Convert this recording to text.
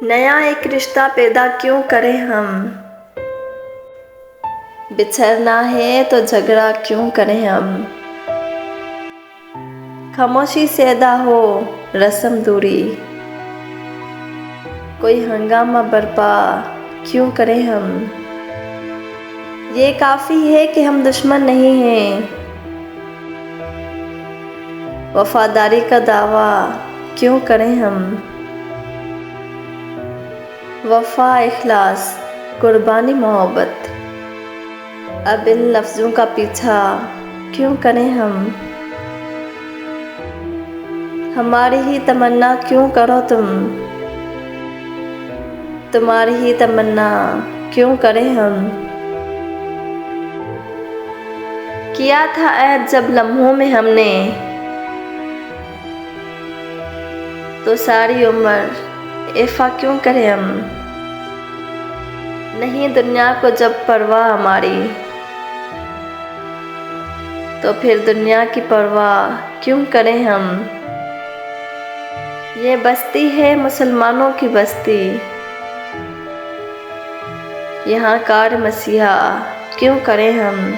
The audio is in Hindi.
नया एक रिश्ता पैदा क्यों करें हम। बिछड़ना है तो झगड़ा क्यों करें हम। खामोशी से अदा हो रस्म दूरी, कोई हंगामा बर्पा क्यों करें हम। ये काफ़ी है कि हम दुश्मन नहीं हैं, वफादारी का दावा क्यों करें हम। वफा, इखलास, कुर्बानी, मोहब्बत, अब इन लफ्ज़ों का पीछा क्यों करें हम। हमारी ही तमन्ना क्यों करो तुम, तुम्हारी ही तमन्ना क्यों करें हम। किया था अहद जब लम्हों में हमने, तो सारी उम्र इफ़ा क्यों करें हम। नहीं दुनिया को जब परवाह हमारी, तो फिर दुनिया की परवाह क्यों करें हम। ये बस्ती है मुसलमानों की बस्ती, यहाँ कार मसीहा क्यों करें हम।